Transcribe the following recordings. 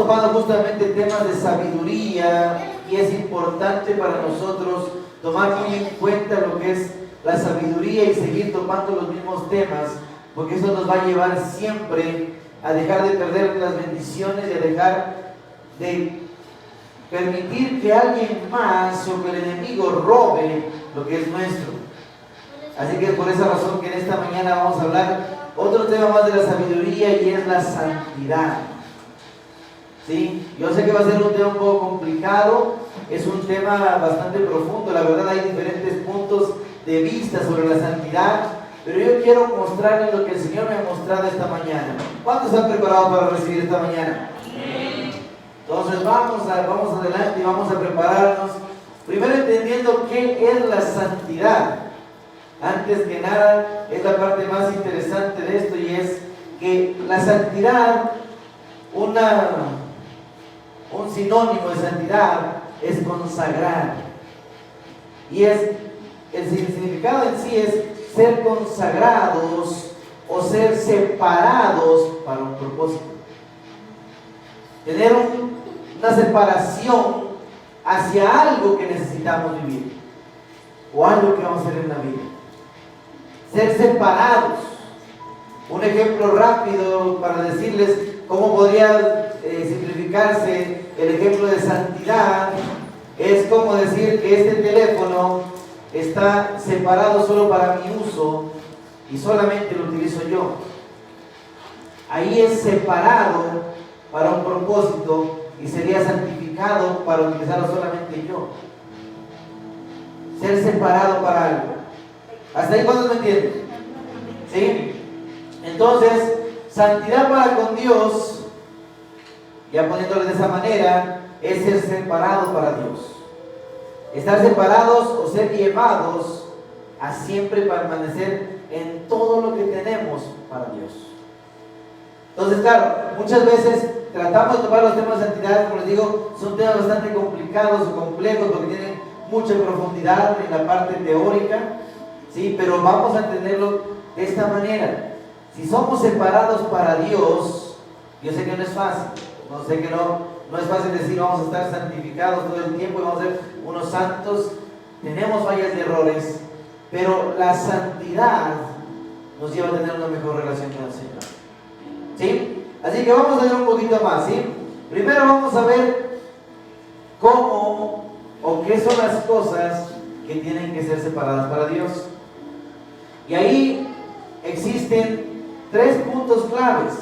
topando justamente temas de sabiduría y es importante para nosotros tomar muy en cuenta lo que es la sabiduría y seguir topando los mismos temas, porque eso nos va a llevar siempre a dejar de perder las bendiciones y a dejar de permitir que alguien más o que el enemigo robe lo que es nuestro. Así que es por esa razón que en esta mañana vamos a hablar otro tema más de la sabiduría y es la santidad. ¿Sí? Yo sé que va a ser un tema un poco complicado, es un tema bastante profundo, la verdad hay diferentes puntos de vista sobre la santidad, pero yo quiero mostrarles lo que el Señor me ha mostrado esta mañana. ¿Cuántos están preparados para recibir esta mañana? Entonces vamos adelante y vamos a prepararnos, primero entendiendo qué es la santidad. Antes que nada, es la parte más interesante de esto y es que la santidad, un sinónimo de santidad es consagrar. Y el significado en sí es ser consagrados o ser separados para un propósito. Tener una separación hacia algo que necesitamos vivir o algo que vamos a hacer en la vida. Ser separados. Un ejemplo rápido para decirles cómo podría simplificarse el ejemplo de santidad es como decir que este teléfono está separado solo para mi uso y solamente lo utilizo yo. Ahí es separado para un propósito y sería santificado para utilizarlo solamente yo. Ser separado para algo. ¿Hasta ahí cuántos me entienden? ¿Sí? Entonces, santidad para con Dios, ya poniéndolo de esa manera, es ser separado para Dios. Estar separados o ser llevados a siempre permanecer en todo lo que tenemos para Dios. Entonces, claro, muchas veces tratamos de tomar los temas de santidad, como les digo, son temas bastante complicados o complejos porque tienen mucha profundidad en la parte teórica, ¿sí? Pero vamos a entenderlo de esta manera. Si somos separados para Dios, yo sé que no es fácil, sé que no es fácil decir vamos a estar santificados todo el tiempo y vamos a ser unos santos, tenemos fallas y errores, pero la santidad nos lleva a tener una mejor relación con el Señor. ¿Sí? Así que vamos a ver un poquito más, ¿sí? Primero vamos a ver cómo o qué son las cosas que tienen que ser separadas para Dios. Y ahí existen 3 puntos claves.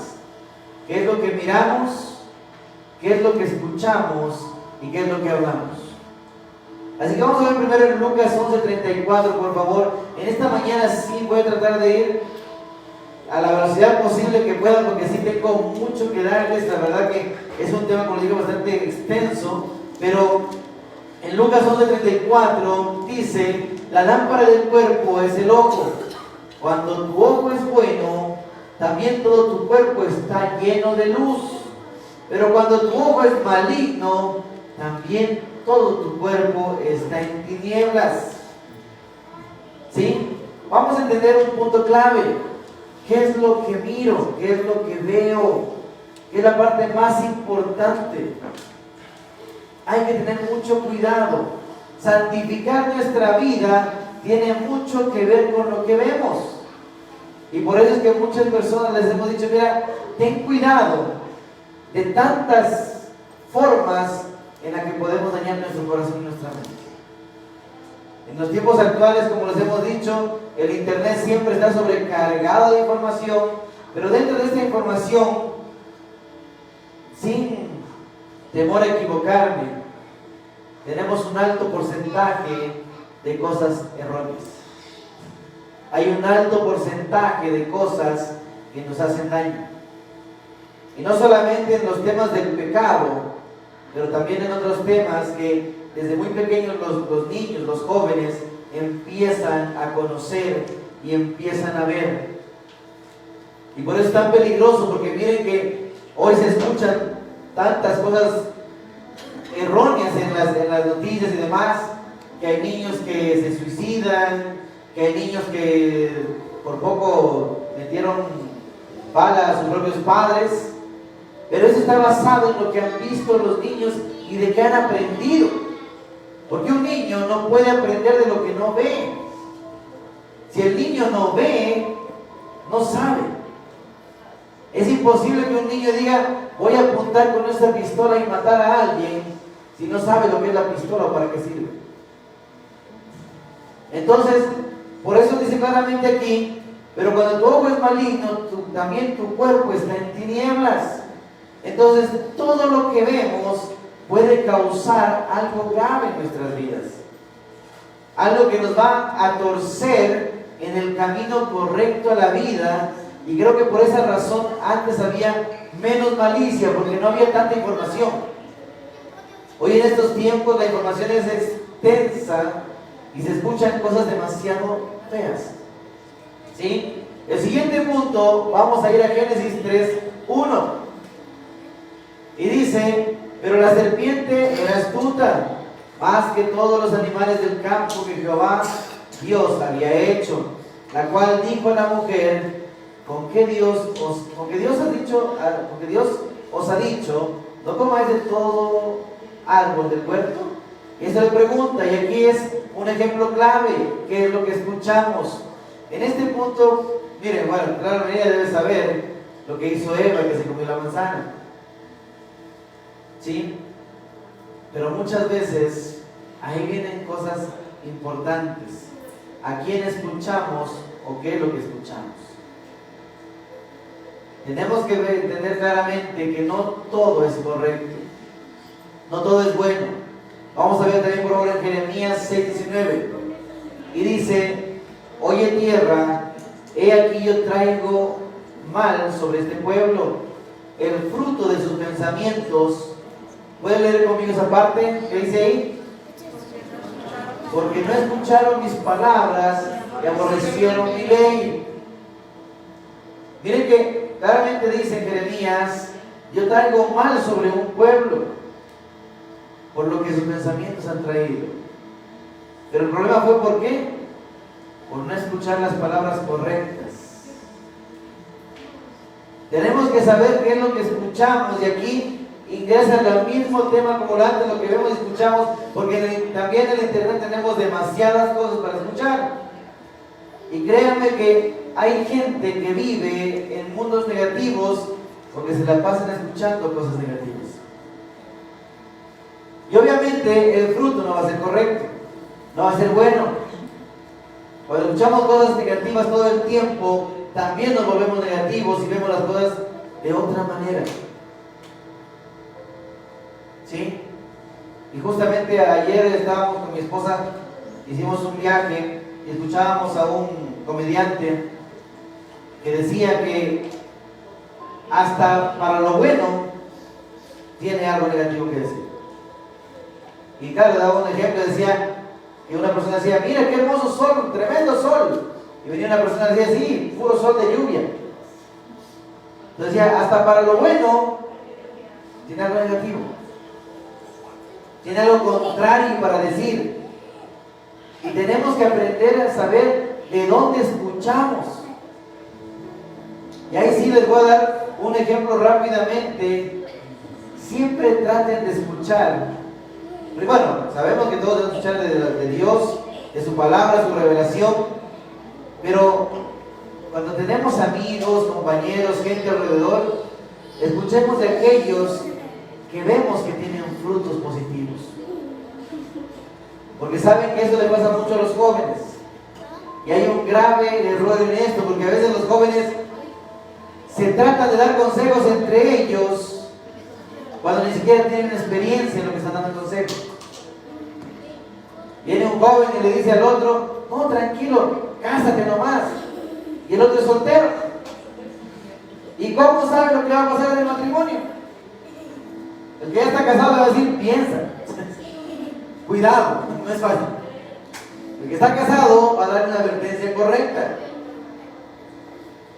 ¿Qué es lo que miramos? ¿Qué es lo que escuchamos? ¿Y qué es lo que hablamos? Así que vamos a ver primero en Lucas 11:34, por favor. En esta mañana sí voy a tratar de ir a la velocidad posible que pueda, porque sí tengo mucho que darles. La verdad que es un tema, como les digo, bastante extenso, pero en Lucas 11:34 dice: la lámpara del cuerpo es el ojo. Cuando tu ojo es bueno, también todo tu cuerpo está lleno de luz. Pero cuando tu ojo es maligno, también todo tu cuerpo está en tinieblas. ¿Sí? Vamos a entender un punto clave. ¿Qué es lo que miro? ¿Qué es lo que veo? ¿Qué es la parte más importante? Hay que tener mucho cuidado. Santificar nuestra vida tiene mucho que ver con lo que vemos. Y por eso es que muchas personas les hemos dicho: mira, ten cuidado de tantas formas en las que podemos dañar nuestro corazón y nuestra mente. En los tiempos actuales, como les hemos dicho, el internet siempre está sobrecargado de información, pero dentro de esta información, sin temor a equivocarme, tenemos un alto porcentaje de cosas erróneas. Hay un alto porcentaje de cosas que nos hacen daño. Y no solamente en los temas del pecado, pero también en otros temas que desde muy pequeños los niños, los jóvenes, empiezan a conocer y empiezan a ver. Y por eso es tan peligroso, porque miren que hoy se escuchan tantas cosas erróneas en las noticias y demás, que hay niños que se suicidan, que hay niños que por poco metieron bala a sus propios padres. Pero eso está basado en lo que han visto los niños y de que han aprendido. Porque un niño no puede aprender de lo que no ve. Si el niño no ve, no sabe. Es imposible que un niño diga, voy a apuntar con esta pistola y matar a alguien, si no sabe lo que es la pistola o para qué sirve. Entonces, por eso dice claramente aquí, pero cuando tu ojo es maligno, también tu cuerpo está en tinieblas. Entonces, todo lo que vemos puede causar algo grave en nuestras vidas. Algo que nos va a torcer en el camino correcto a la vida. Y creo que por esa razón antes había menos malicia, porque no había tanta información. Hoy en estos tiempos la información es extensa y se escuchan cosas demasiado feas. ¿Sí? El siguiente punto, vamos a ir a Génesis 3:1. Y dice, pero la serpiente era astuta, más que todos los animales del campo que Jehová Dios había hecho, la cual dijo a la mujer, ¿con qué Dios os ha dicho, no comáis de todo árbol del huerto? Y esa le pregunta, y aquí es un ejemplo clave, que es lo que escuchamos. En este punto, miren, bueno, claro, ella debe saber lo que hizo Eva, que se comió la manzana. ¿Sí? Pero muchas veces ahí vienen cosas importantes. ¿A quién escuchamos o qué es lo que escuchamos? Tenemos que entender claramente que no todo es correcto, no todo es bueno. Vamos a ver también por ahora en Jeremías 6:19. Y dice, oye tierra, he aquí yo traigo mal sobre este pueblo, el fruto de sus pensamientos. ¿Pueden leer conmigo esa parte? ¿Qué dice ahí? Porque no escucharon mis palabras y aborrecieron mi ley. Miren que claramente dice en Jeremías, yo traigo mal sobre un pueblo, por lo que sus pensamientos han traído. Pero el problema fue ¿por qué? Por no escuchar las palabras correctas. Tenemos que saber qué es lo que escuchamos, y aquí ingresa en el mismo tema como antes, lo que vemos y escuchamos, porque también en el internet tenemos demasiadas cosas para escuchar. Y créanme que hay gente que vive en mundos negativos porque se la pasan escuchando cosas negativas. Y obviamente el fruto no va a ser correcto, no va a ser bueno. Cuando escuchamos cosas negativas todo el tiempo, también nos volvemos negativos y vemos las cosas de otra manera. ¿Sí? Y justamente ayer estábamos con mi esposa, hicimos un viaje y escuchábamos a un comediante que decía que hasta para lo bueno tiene algo negativo que decir. Y claro, daba un ejemplo, decía que una persona decía, mira qué hermoso sol, tremendo sol. Y venía una persona y decía, sí, puro sol de lluvia. Entonces decía, hasta para lo bueno tiene algo negativo. Tiene algo contrario para decir. Y tenemos que aprender a saber de dónde escuchamos. Y ahí sí les voy a dar un ejemplo rápidamente. Siempre traten de escuchar. Pero bueno, sabemos que todos debemos escuchar de Dios, de su palabra, su revelación. Pero cuando tenemos amigos, compañeros, gente alrededor, escuchemos de aquellos que vemos que tienen frutos positivos. Porque saben que eso le pasa mucho a los jóvenes. Y hay un grave error en esto, porque a veces los jóvenes se tratan de dar consejos entre ellos cuando ni siquiera tienen experiencia en lo que están dando consejos. Viene un joven y le dice al otro, no, tranquilo, cásate nomás. Y el otro es soltero. ¿Y cómo sabe lo que va a pasar en el matrimonio? El que ya está casado le va a decir, piensa. Cuidado, no es fácil. El que está casado va a dar una advertencia correcta.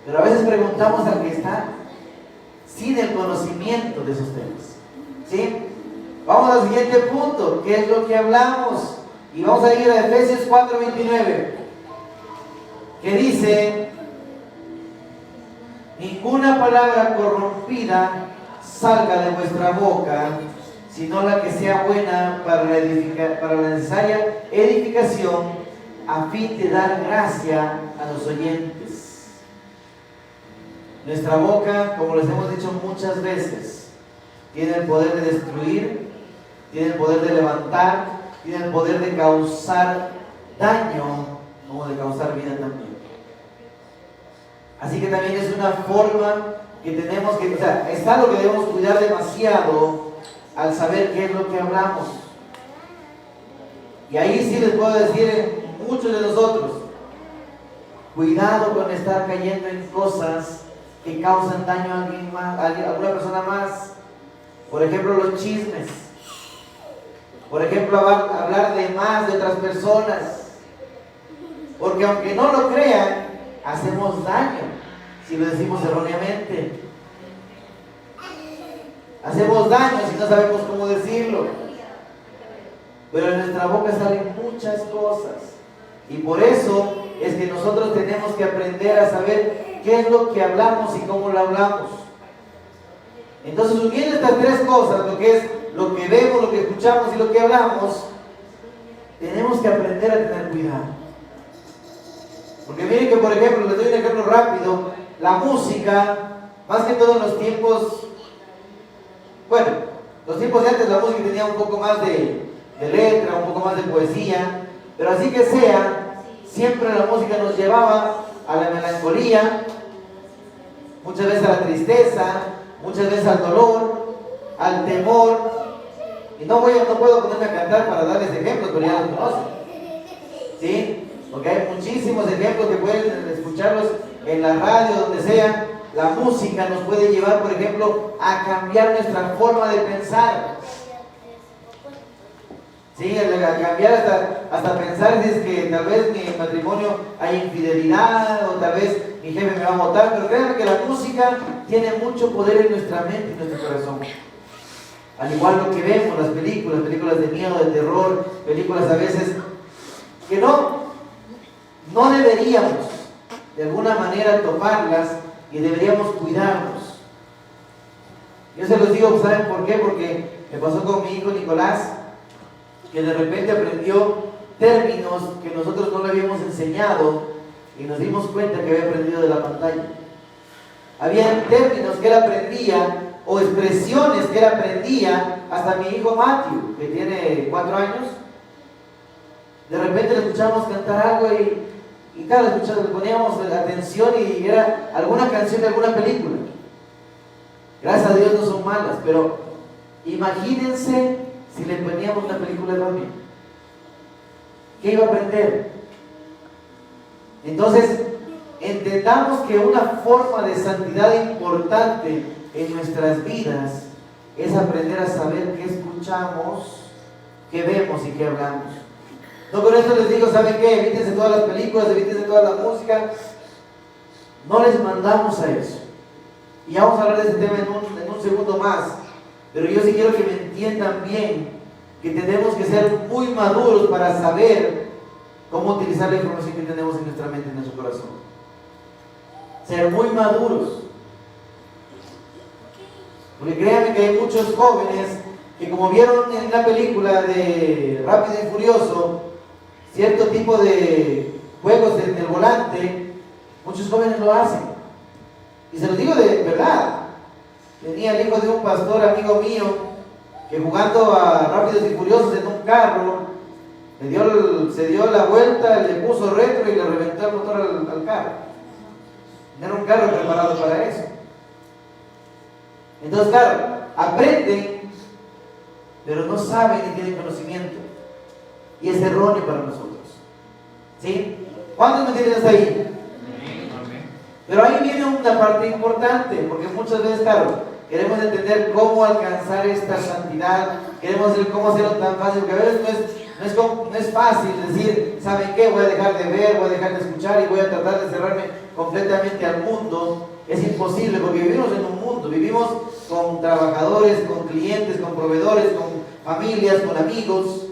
Pero a veces preguntamos al que está sin el conocimiento de esos temas. ¿Sí? Vamos al siguiente punto, ¿qué es lo que hablamos? Y vamos a ir a Efesios 4:29, que dice, ninguna palabra corrompida salga de vuestra boca, sino la que sea buena para la necesaria edificación, a fin de dar gracia a los oyentes. Nuestra boca, como les hemos dicho muchas veces, tiene el poder de destruir, tiene el poder de levantar, tiene el poder de causar daño, como de causar vida también. Así que también es una forma que tenemos que, o sea, es algo que debemos cuidar demasiado al saber qué es lo que hablamos. Y ahí sí les puedo decir, muchos de nosotros, cuidado con estar cayendo en cosas que causan daño a alguien más, a alguna persona más. Por ejemplo, los chismes. Por ejemplo, hablar de más de otras personas. Porque aunque no lo crean, hacemos daño si lo decimos erróneamente. Hacemos daño si no sabemos cómo decirlo. Pero en nuestra boca salen muchas cosas. Y por eso es que nosotros tenemos que aprender a saber qué es lo que hablamos y cómo lo hablamos. Entonces, uniendo estas tres cosas, lo que es lo que vemos, lo que escuchamos y lo que hablamos, tenemos que aprender a tener cuidado. Porque miren que, por ejemplo, les doy un ejemplo rápido, la música, más que todo en los tiempos, bueno, los tiempos de antes la música tenía un poco más de letra, un poco más de poesía, pero así que sea, siempre la música nos llevaba a la melancolía, muchas veces a la tristeza, muchas veces al dolor, al temor. Y no puedo ponerme a cantar para darles ejemplos, pero ya los conocen, ¿sí? Porque hay muchísimos ejemplos que pueden escucharlos en la radio, donde sea. La música nos puede llevar, por ejemplo, a cambiar nuestra forma de pensar. Sí, a cambiar hasta pensar si es que tal vez en mi matrimonio hay infidelidad, o tal vez mi jefe me va a botar, pero créanme que la música tiene mucho poder en nuestra mente y en nuestro corazón. Al igual lo que vemos, las películas de miedo, de terror, películas a veces que no deberíamos de alguna manera toparlas y deberíamos cuidarnos. Yo se los digo, ¿saben por qué? Porque me pasó con mi hijo Nicolás, que de repente aprendió términos que nosotros no le habíamos enseñado y nos dimos cuenta que había aprendido de la pantalla. Había términos que él aprendía o expresiones que él aprendía, hasta mi hijo Matthew, que tiene 4 años, de repente le escuchábamos cantar algo y claro, le poníamos la atención y era alguna canción de alguna película. Gracias a Dios no son malas, pero imagínense si le poníamos una película errónea. ¿Qué iba a aprender? Entonces, entendamos que una forma de santidad importante en nuestras vidas es aprender a saber qué escuchamos, qué vemos y qué hablamos. No con esto les digo, ¿saben qué? Evítense todas las películas, evítense toda la música. No les mandamos a eso. Y ya vamos a hablar de este tema en un segundo más. Pero yo sí quiero que me entiendan bien que tenemos que ser muy maduros para saber cómo utilizar la información que tenemos en nuestra mente, en nuestro corazón. Ser muy maduros. Porque créanme que hay muchos jóvenes que, como vieron en la película de Rápido y Furioso, cierto tipo de juegos en el volante, muchos jóvenes lo hacen. Y se los digo de verdad. Tenía el hijo de un pastor amigo mío que, jugando a Rápidos y Furiosos en un carro, se dio la vuelta, le puso retro y le reventó el motor al carro. No era un carro preparado para eso. Entonces, claro, aprenden, pero no saben ni tienen conocimiento. Y es erróneo para nosotros. ¿Sí? ¿Cuántos me entienden hasta ahí? Pero ahí viene una parte importante, porque muchas veces, claro, queremos entender cómo alcanzar esta santidad, queremos ver cómo hacerlo tan fácil, porque a veces no es fácil decir, ¿saben qué? Voy a dejar de ver, voy a dejar de escuchar y voy a tratar de cerrarme completamente al mundo. Es imposible, porque vivimos en un mundo, vivimos con trabajadores, con clientes, con proveedores, con familias, con amigos,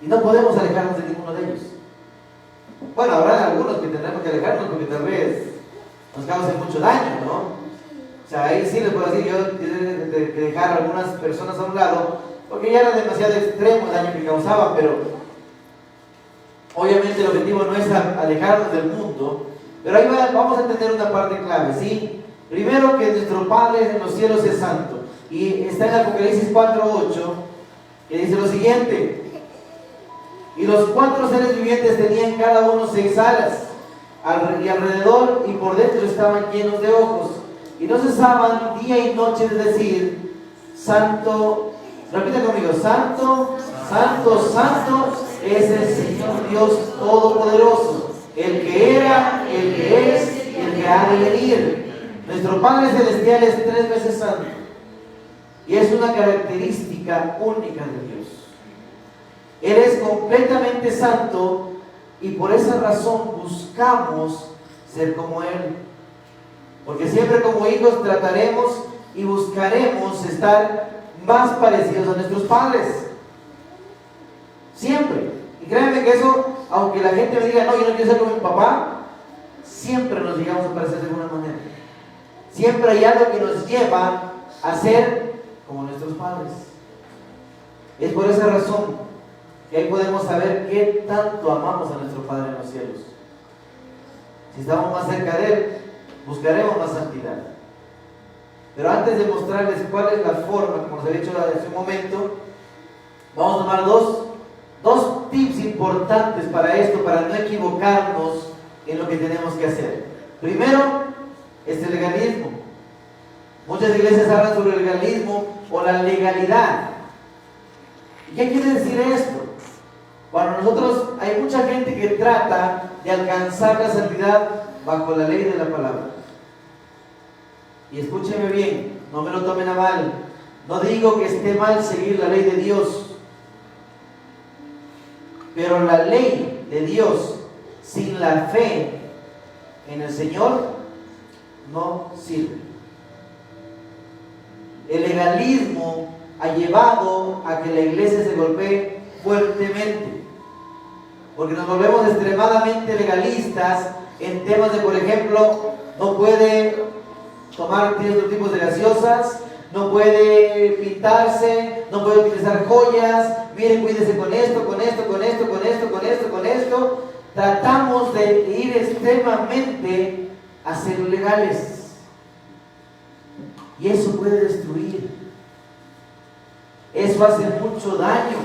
y no podemos alejarnos de ninguno de ellos. Bueno, habrá algunos que tendremos que alejarnos porque tal vez nos causen mucho daño, ¿no? O sea, ahí sí les puedo decir, yo tuve que dejar a algunas personas a un lado, porque ya era demasiado extremo el daño que causaban, pero obviamente el objetivo no es alejarnos del mundo. Pero ahí vamos a entender una parte clave, ¿sí? Primero, que nuestro Padre en los cielos es santo. Y está en Apocalipsis 4:8, que dice lo siguiente: y los 4 seres vivientes tenían cada uno 6 alas, y alrededor y por dentro estaban llenos de ojos, y no cesaban día y noche de decir: Santo, repita conmigo, Santo, Santo, Santo es el Señor Dios Todopoderoso, el que era, el que es y el que ha de venir. Nuestro Padre Celestial es 3 veces santo, y es una característica única de Dios. Él es completamente santo, y por esa razón buscamos ser como Él. Porque siempre como hijos trataremos y buscaremos estar más parecidos a nuestros padres. Siempre. Y créanme que eso, aunque la gente me diga, no, yo no quiero ser como mi papá, siempre nos llegamos a parecer de alguna manera. Siempre hay algo que nos lleva a ser como nuestros padres. Es por esa razón que ahí podemos saber qué tanto amamos a nuestro Padre en los cielos. Si estamos más cerca de Él, buscaremos más santidad. Pero antes de mostrarles cuál es la forma, como les he dicho hace un momento, vamos a tomar dos tips importantes para esto, para no equivocarnos en lo que tenemos que hacer. Primero, es el legalismo. Muchas iglesias hablan sobre el legalismo o la legalidad. ¿Y qué quiere decir esto? Para nosotros hay mucha gente que trata de alcanzar la santidad bajo la ley de la palabra. Y escúcheme bien, no me lo tomen a mal. No digo que esté mal seguir la ley de Dios, pero la ley de Dios sin la fe en el Señor no sirve. El legalismo ha llevado a que la iglesia se golpee fuertemente, porque nos volvemos extremadamente legalistas en temas de, por ejemplo, no puede tomar ciertos tipos de gaseosas, no puede pintarse, no puede utilizar joyas, miren, cuídese con esto, con esto, con esto, con esto, con esto, con esto. Tratamos de ir extremamente a ser legales, y eso puede destruir. Eso hace mucho daño.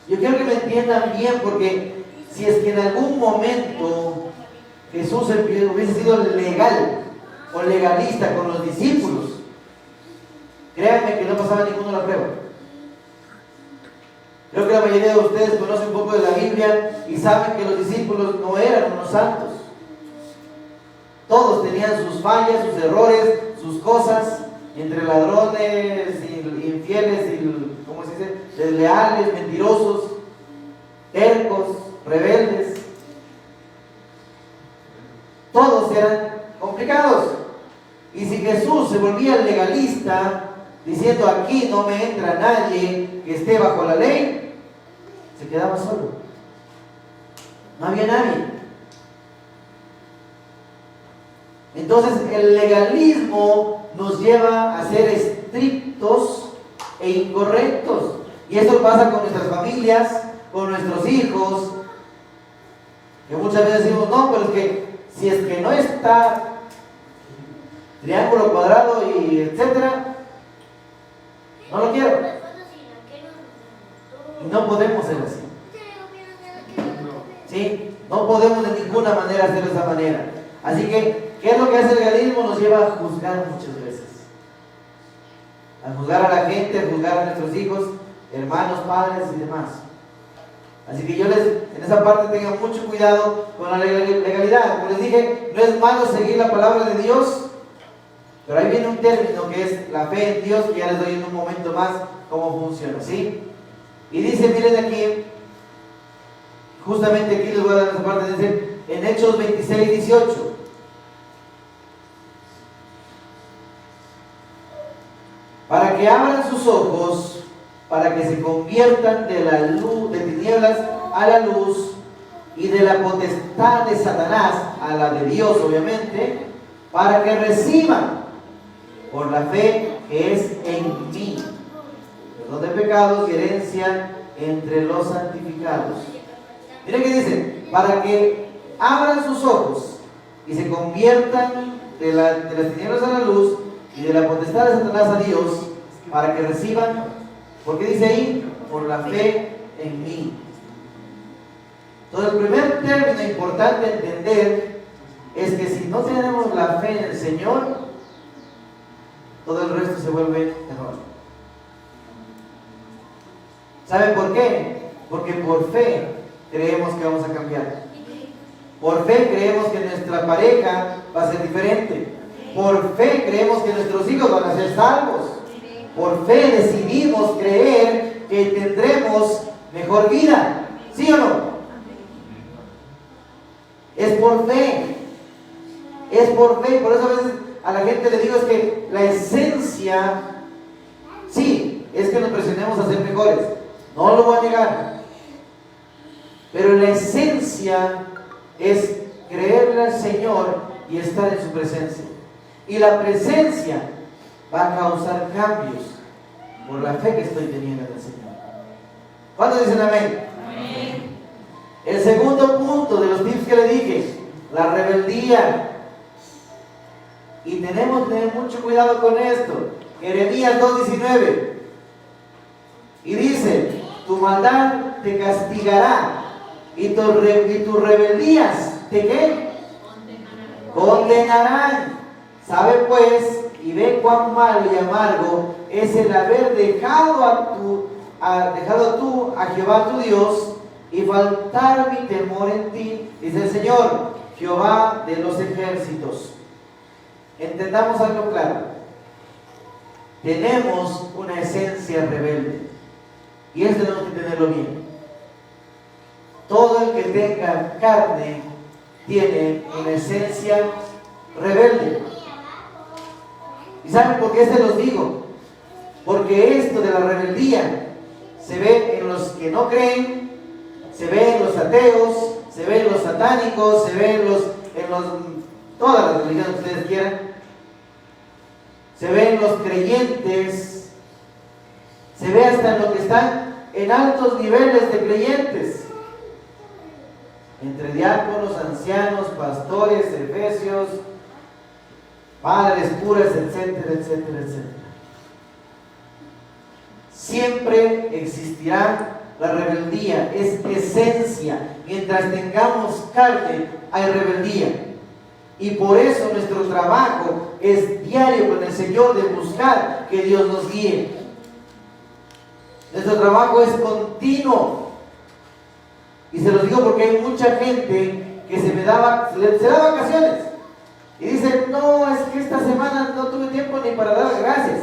Yo quiero que me entiendan bien, porque si es que en algún momento Jesús hubiese sido legal o legalista con los discípulos, créanme que no pasaba ninguno la prueba. Creo que la mayoría de ustedes conocen un poco de la Biblia y saben que los discípulos no eran unos santos. Todos tenían sus fallas, sus errores, sus cosas, entre ladrones, infieles, ¿cómo se dice?, desleales, mentirosos, tercos, rebeldes. Todos eran complicados. Y si Jesús se volvía legalista, diciendo aquí no me entra nadie que esté bajo la ley, se quedaba solo. No había nadie. Entonces el legalismo nos lleva a ser estrictos e incorrectos. Y esto pasa con nuestras familias, con nuestros hijos, que muchas veces decimos, no, pero es que si es que no está triángulo, cuadrado y etcétera, no lo quiero. Y no podemos ser así. ¿Sí? No podemos de ninguna manera hacerlo de esa manera. Así que, ¿qué es lo que hace el legalismo? Nos lleva a juzgar muchas veces. A juzgar a la gente, a juzgar a nuestros hijos, hermanos, padres y demás. Así que yo en esa parte tengan mucho cuidado con la legalidad. Como les dije, no es malo seguir la palabra de Dios, pero ahí viene un término que es la fe en Dios, que ya les doy en un momento más cómo funciona, ¿sí? Y dice, miren aquí, justamente aquí les voy a dar esa parte, dice en Hechos 26:18. Para que abran sus ojos, para que se conviertan de la luz, de tinieblas a la luz, y de la potestad de Satanás a la de Dios, obviamente, para que reciban por la fe que es en mí perdón de pecados y herencia entre los santificados. Miren que dice, para que abran sus ojos y se conviertan de las tinieblas a la luz y de la potestad de Satanás a Dios, para que reciban, ¿por qué dice ahí? Por la fe en mí. Entonces el primer término importante a entender es que si no tenemos la fe en el Señor, todo el resto se vuelve error. ¿Saben por qué? Porque por fe creemos que vamos a cambiar. Por fe creemos que nuestra pareja va a ser diferente. Por fe creemos que nuestros hijos van a ser salvos. Por fe decidimos creer que tendremos mejor vida. ¿Sí o no? Es por fe. Es por fe. Por eso a veces a la gente le digo es que la esencia, sí, es que nos presionemos a ser mejores. No lo voy a negar. Pero la esencia es creerle al Señor y estar en su presencia. Y la presencia va a causar cambios por la fe que estoy teniendo en el Señor. ¿Cuántos dicen amén? Amén. El segundo punto de los tips que le dije, la rebeldía. Y tenemos que tener mucho cuidado con esto. Jeremías 2:19. Y dice, tu maldad te castigará y tus rebeldías ¿te qué? Condenarán. Sabe pues y ve cuán malo y amargo es el haber dejado tú a Jehová tu Dios y faltar mi temor en ti, dice el Señor, Jehová de los ejércitos. Entendamos algo claro. Tenemos una esencia rebelde y eso tenemos que tenerlo bien. Todo el que tenga carne tiene una esencia rebelde. ¿Y saben por qué se los digo? Porque esto de la rebeldía se ve en los que no creen, se ve en los ateos, se ve en los satánicos, se ve en todas las religiones que ustedes quieran, se ve en los creyentes, se ve hasta en los que están en altos niveles de creyentes, entre diáconos, ancianos, pastores, efesios, padres, curas, etcétera, etcétera, etcétera. Siempre existirá la rebeldía, es esencia. Mientras tengamos carne, hay rebeldía. Y por eso nuestro trabajo es diario con el Señor de buscar que Dios nos guíe. Nuestro trabajo es continuo. Y se los digo porque hay mucha gente que se da vacaciones. Y dice, no, es que esta semana no tuve tiempo ni para dar gracias.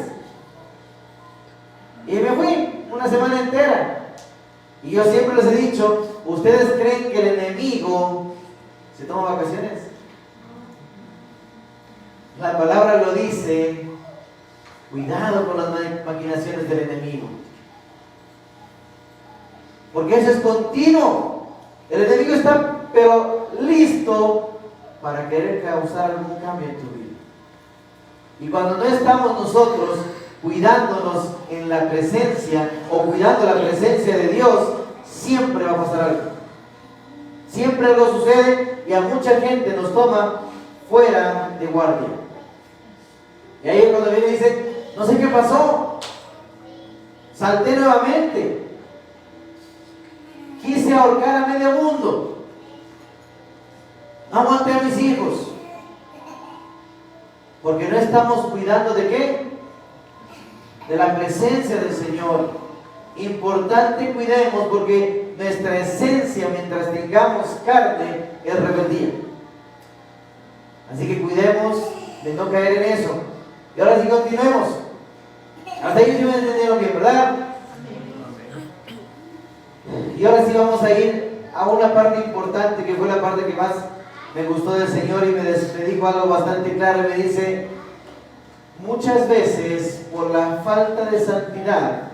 Y me fui una semana entera. Y yo siempre les he dicho, ¿ustedes creen que el enemigo se toma vacaciones? La palabra lo dice, cuidado con las maquinaciones del enemigo. Porque eso es continuo. El enemigo está, pero listo para querer causar algún cambio en tu vida. Y cuando no estamos nosotros cuidándonos en la presencia o cuidando la presencia de Dios, siempre va a pasar algo. Siempre algo sucede y a mucha gente nos toma fuera de guardia. Y ahí es cuando viene y dice, no sé qué pasó, salté nuevamente, quise ahorcar a medio mundo, no aguanté a mis hijos, porque no estamos cuidando ¿de qué? De la presencia del Señor. Importante cuidemos, porque nuestra esencia mientras tengamos carne es rebeldía. Así que cuidemos de no caer en eso. Y ahora sí continuemos. Hasta ahí sí me entendieron bien, ¿verdad? Y ahora sí vamos a ir a una parte importante, que fue la parte que más me gustó del Señor, y me dijo algo bastante claro. Me dice, muchas veces por la falta de santidad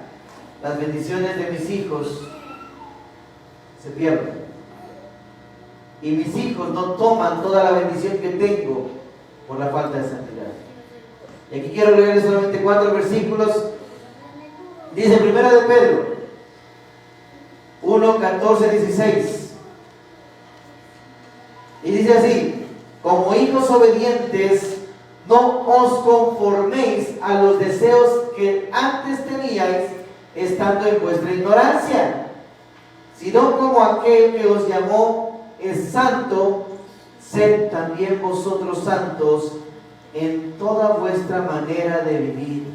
las bendiciones de mis hijos se pierden, y mis hijos no toman toda la bendición que tengo por la falta de santidad. Y aquí quiero leer solamente 4 versículos. Dice 1 de Pedro 1, 14, 16. Y dice así: como hijos obedientes, no os conforméis a los deseos que antes teníais, estando en vuestra ignorancia, sino como aquel que os llamó es santo, sed también vosotros santos en toda vuestra manera de vivir.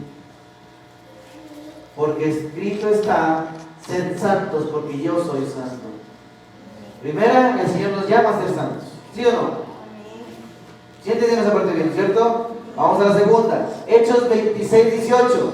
Porque escrito está: sed santos porque yo soy santo. Primera, el Señor nos llama a ser santos, ¿sí o no? ¿Sí entendieron esa parte bien, cierto? Vamos a la segunda, Hechos 26, 18.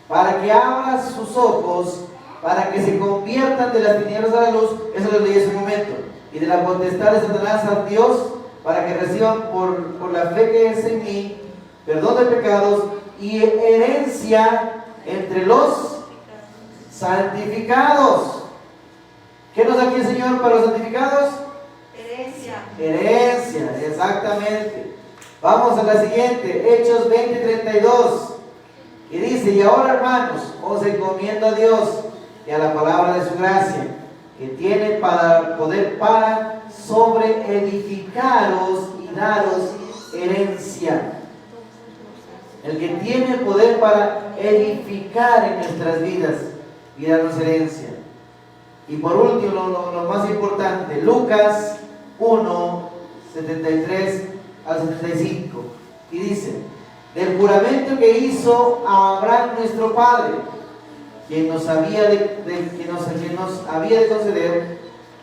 Para que abra sus ojos, para que se conviertan de las tinieblas a la luz, eso lo leí hace un momento, y de la potestad de Satanás a Dios, para que reciban por la fe que es en mí, perdón de pecados y herencia entre los santificados. ¿Qué nos da aquí el Señor para los santificados? Herencia, exactamente. Vamos a la siguiente, Hechos 20, 32. Y dice: y ahora, hermanos, os encomiendo a Dios y a la palabra de su gracia, que tiene para poder para sobreedificaros y daros herencia. El que tiene poder para edificar en nuestras vidas y darnos herencia. Y por último, lo más importante, Lucas 1, 73 al 75. Y dice: del juramento que hizo a Abraham nuestro padre, quien nos había de conceder,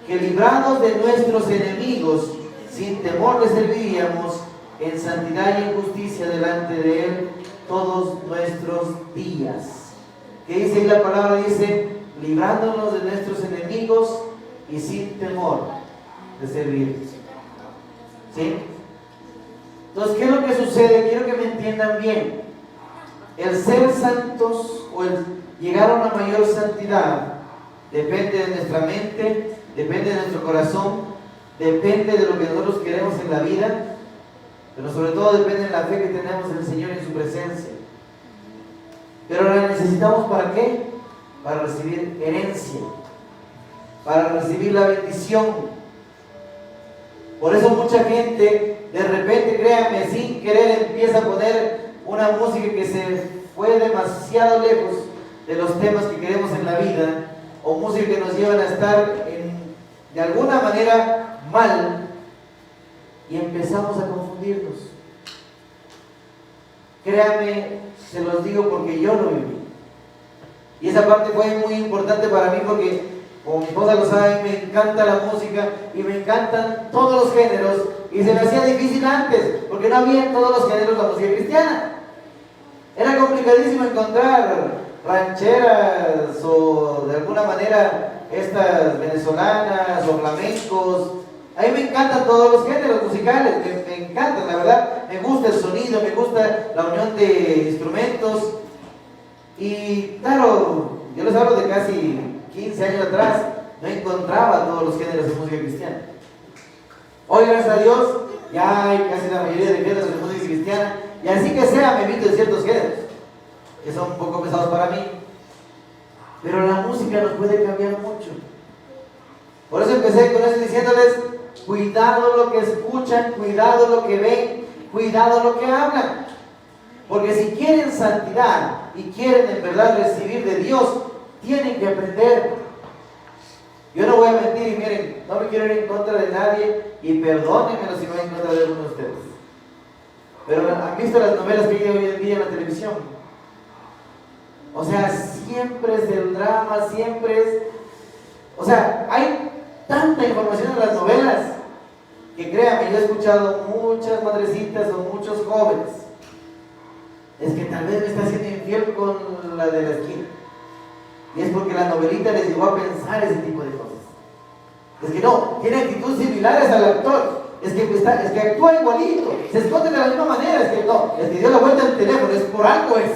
que librados de nuestros enemigos, sin temor le serviríamos en santidad y en justicia delante de él todos nuestros días. ¿Qué dice ahí la palabra? Dice: librándonos de nuestros enemigos y sin temor de servir. ¿Sí? Entonces, ¿qué es lo que sucede? Quiero que me entiendan bien. El ser santos o el llegar a una mayor santidad depende de nuestra mente, depende de nuestro corazón, depende de lo que nosotros queremos en la vida, pero sobre todo depende de la fe que tenemos en el Señor y en su presencia. Pero la necesitamos ¿para qué? Para recibir herencia, para recibir la bendición. Por eso mucha gente de repente, créanme, sin querer empieza a poner una música que se fue demasiado lejos de los temas que queremos en la vida, o música que nos llevan a estar de alguna manera mal, y empezamos a confundirnos. Créanme, se los digo porque yo lo viví. Y esa parte fue muy importante para mí porque, como mi esposa lo sabe, me encanta la música y me encantan todos los géneros, y se me hacía difícil antes porque no había en todos los géneros la música cristiana. Era complicadísimo encontrar rancheras o de alguna manera estas venezolanas o flamencos. A mí me encantan todos los géneros musicales, me encantan, la verdad. Me gusta el sonido, me gusta la unión de instrumentos. Y claro, yo les hablo de casi 15 años atrás, no encontraba todos los géneros de música cristiana. Hoy, gracias a Dios, ya hay casi la mayoría de géneros de música cristiana, y así que sea, me evito de ciertos géneros que son un poco pesados para mí, pero la música nos puede cambiar mucho. Por eso empecé con eso diciéndoles: cuidado lo que escuchan, cuidado lo que ven, cuidado lo que hablan, porque si quieren santidad y quieren en verdad recibir de Dios, tienen que aprender. Yo no voy a mentir, y miren, no me quiero ir en contra de nadie, y perdónenme si me voy en contra de alguno de ustedes, pero han visto las novelas que hay hoy en día en la televisión. O sea, siempre es el drama, siempre es... O sea, hay tanta información en las novelas que créanme, yo he escuchado muchas madrecitas o muchos jóvenes: es que tal vez me está haciendo infiel con la de la esquina. Y es porque la novelita les llevó a pensar ese tipo de cosas. Es que no, tiene actitudes similares al actor. Es que actúa igualito, se esconde de la misma manera. Es que no, es que dio la vuelta al teléfono, es por algo es.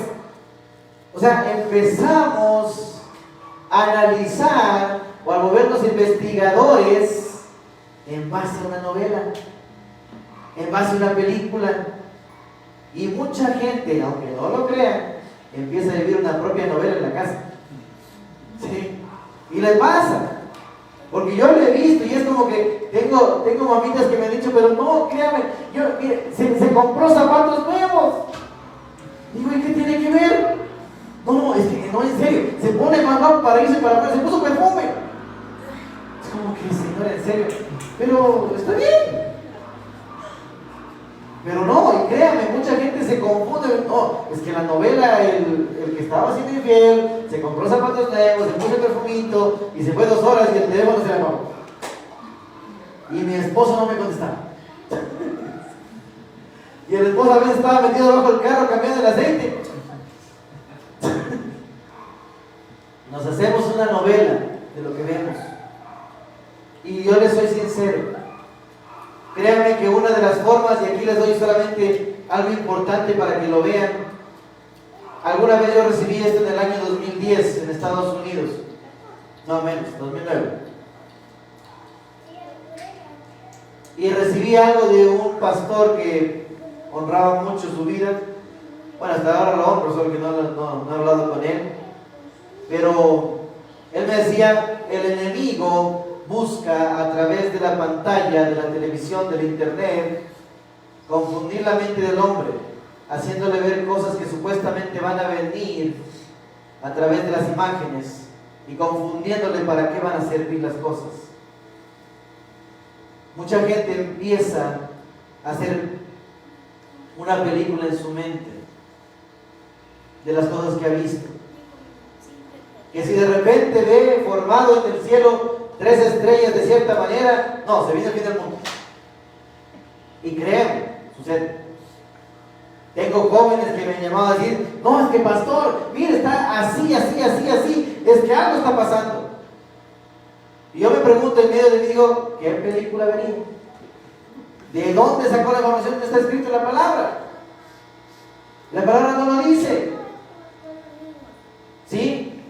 O sea, empezamos a analizar o a volvernos investigadores en base a una novela. en base a una película. Y mucha gente, aunque no lo crean, empieza a vivir una propia novela en la casa. ¿Sí? Y le pasa. Porque yo lo he visto y es como que tengo mamitas que me han dicho, pero no, créame, mire, se compró zapatos nuevos. Digo, ¿y qué tiene que ver? No, es que no, en serio, se pone más guapo para irse para afuera, se puso perfume. Es como que, señora, en serio, pero está bien. Pero no, y créame, mucha gente se confunde. No, es que la novela, el que estaba siendo infiel, se compró zapatos nuevos, se puso perfumito y se fue 2 horas y el teléfono se le apagó. Y mi esposo no me contestaba. Y el esposo a veces estaba metido debajo del carro cambiando el aceite. Nos hacemos una novela de lo que vemos. Y yo les soy sincero. Créanme que una de las formas, y aquí les doy solamente algo importante para que lo vean. Alguna vez yo recibí esto en el año 2010 en Estados Unidos. No menos, 2009. Y recibí algo de un pastor que honraba mucho su vida. Bueno, hasta ahora lo honro, solo que no he hablado con él. Pero él me decía, el enemigo busca a través de la pantalla, de la televisión, del internet, confundir la mente del hombre, haciéndole ver cosas que supuestamente van a venir a través de las imágenes y confundiéndole para qué van a servir las cosas. Mucha gente empieza a hacer una película en su mente de las cosas que ha visto. Que si de repente ve formado en el cielo 3 estrellas de cierta manera, no, se viene el fin del mundo. Y créanme, sucede. Tengo jóvenes que me han llamado a decir, no, es que pastor, mire, está así, es que algo está pasando. Y yo me pregunto en medio de mí, digo, ¿qué película venía? ¿De dónde sacó la información? ¿Dónde está escrito la palabra? La palabra no lo dice. ¿Sí?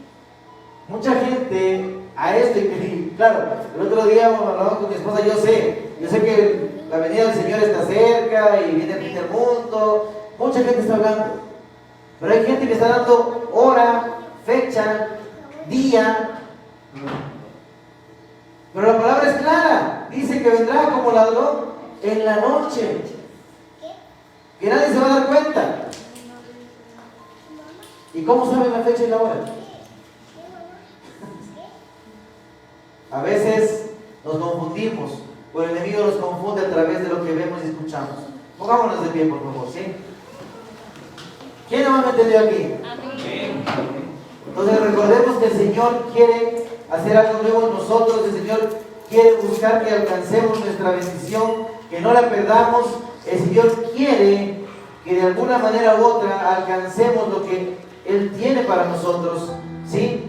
Mucha gente a esto, y claro, el otro día hablamos con mi esposa, yo sé que la venida del Señor está cerca y viene el fin del mundo. Mucha gente está hablando, pero hay gente que está dando hora, fecha, día. Pero la palabra es clara, dice que vendrá como ladrón en la noche, que nadie se va a dar cuenta. ¿Y cómo saben la fecha y la hora? A veces nos confundimos, o el enemigo nos confunde a través de lo que vemos y escuchamos. Pongámonos de pie, por favor, ¿sí? ¿Quién no me entendió aquí? Amén. Entonces recordemos que el Señor quiere hacer algo nuevo en nosotros. El Señor quiere buscar que alcancemos nuestra bendición, que no la perdamos. El Señor quiere que de alguna manera u otra alcancemos lo que Él tiene para nosotros, ¿sí?